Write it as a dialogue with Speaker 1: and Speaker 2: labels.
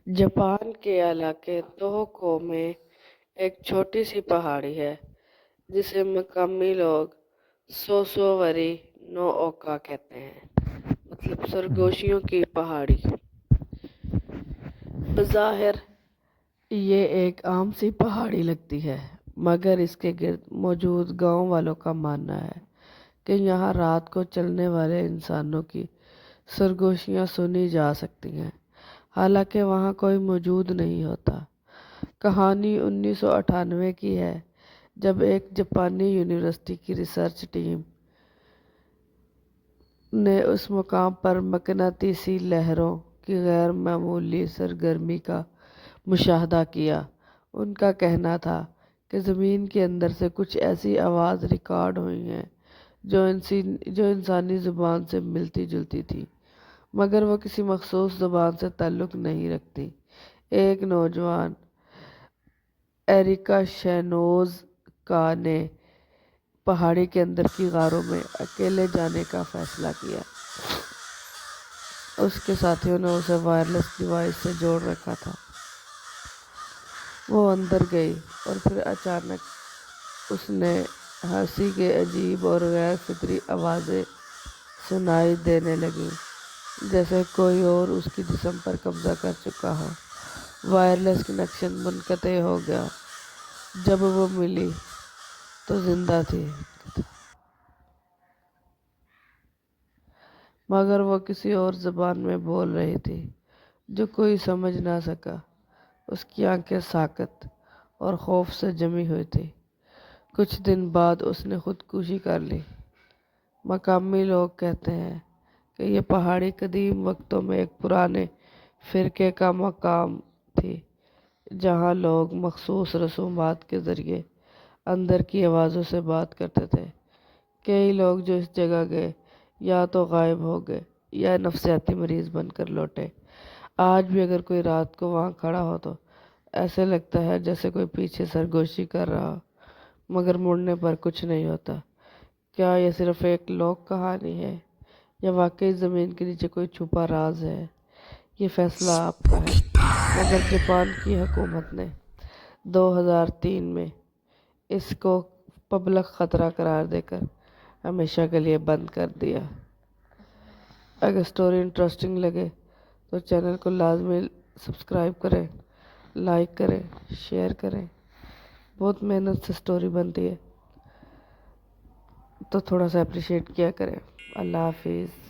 Speaker 1: Japan के इलाके तोहोको में एक छोटी सी पहाड़ी है जिसे मकामी लोग सोसोवरी नो ओका कहते हैं, मतलब सरगोशियों की पहाड़ी। बज़ाहिर ये एक आम सी पहाड़ी लगती है, मगर इसके गिर्द मौजूद गांव वालों का मानना है कि यहाँ रात को चलने वाले इंसानों की सरगोशियाँ सुनी जा सकती हैं, हालांकि वहाँ कोई मौजूद नहीं होता। कहानी 1998 की है, जब एक जापानी यूनिवर्सिटी की रिसर्च टीम ने उस मुकाम पर मकनातीसी लहरों की गैर मामूली सरगर्मी का मुशाहदा किया। उनका कहना था कि ज़मीन के अंदर से कुछ ऐसी आवाज़ रिकॉर्ड हुई हैं जो इंसानी ज़ुबान से मिलती जुलती थी, मगर वो किसी मखसूस ज़ुबान से ताल्लुक़ नहीं रखती। एक नौजवान एरिका शैनोज़ का ने पहाड़ी के अंदर की गारों में अकेले जाने का फ़ैसला किया। उसके साथियों ने उसे वायरलेस डिवाइस से जोड़ रखा था। वो अंदर गई और फिर अचानक उसने हंसी के अजीब और गैर फितरी आवाज़ें सुनाई देने लगीं, जैसे कोई और उसकी जिस्म पर कब्जा कर चुका हो। वायरलेस कनेक्शन मुनक़ते हो गया। जब वो मिली तो जिंदा थी, मगर वो किसी और ज़बान में बोल रही थी जो कोई समझ ना सका। उसकी आंखें साकत और खौफ से जमी हुई थी। कुछ दिन बाद उसने खुदकुशी कर ली। मकामी लोग कहते हैं कि ये पहाड़ी कदीम वक्तों में एक पुराने फ़िरके का मकाम थी, जहाँ लोग मखसूस रसूमात के ज़रिए अंदर की आवाज़ों से बात करते थे। कई लोग जो इस जगह गए या तो गायब हो गए या नफसियाती मरीज़ बनकर लौटे। आज भी अगर कोई रात को वहाँ खड़ा हो तो ऐसे लगता है जैसे कोई पीछे सरगोशी कर रहा हो, मगर मुड़ने पर कुछ नहीं होता। क्या यह सिर्फ एक लोक कहानी है या वाकई ज़मीन के नीचे कोई छुपा राज है? ये फैसला आपका है। मगर जापान की हुकूमत ने 2003 में इसको पब्लिक ख़तरा करार देकर हमेशा के लिए बंद कर दिया। अगर स्टोरी इंटरेस्टिंग लगे तो चैनल को लाजमी सब्सक्राइब करें, लाइक करें, शेयर करें। बहुत मेहनत से स्टोरी बनती है, तो थोड़ा सा अप्रिशिएट किया करें। अल्लाह हाफिज़।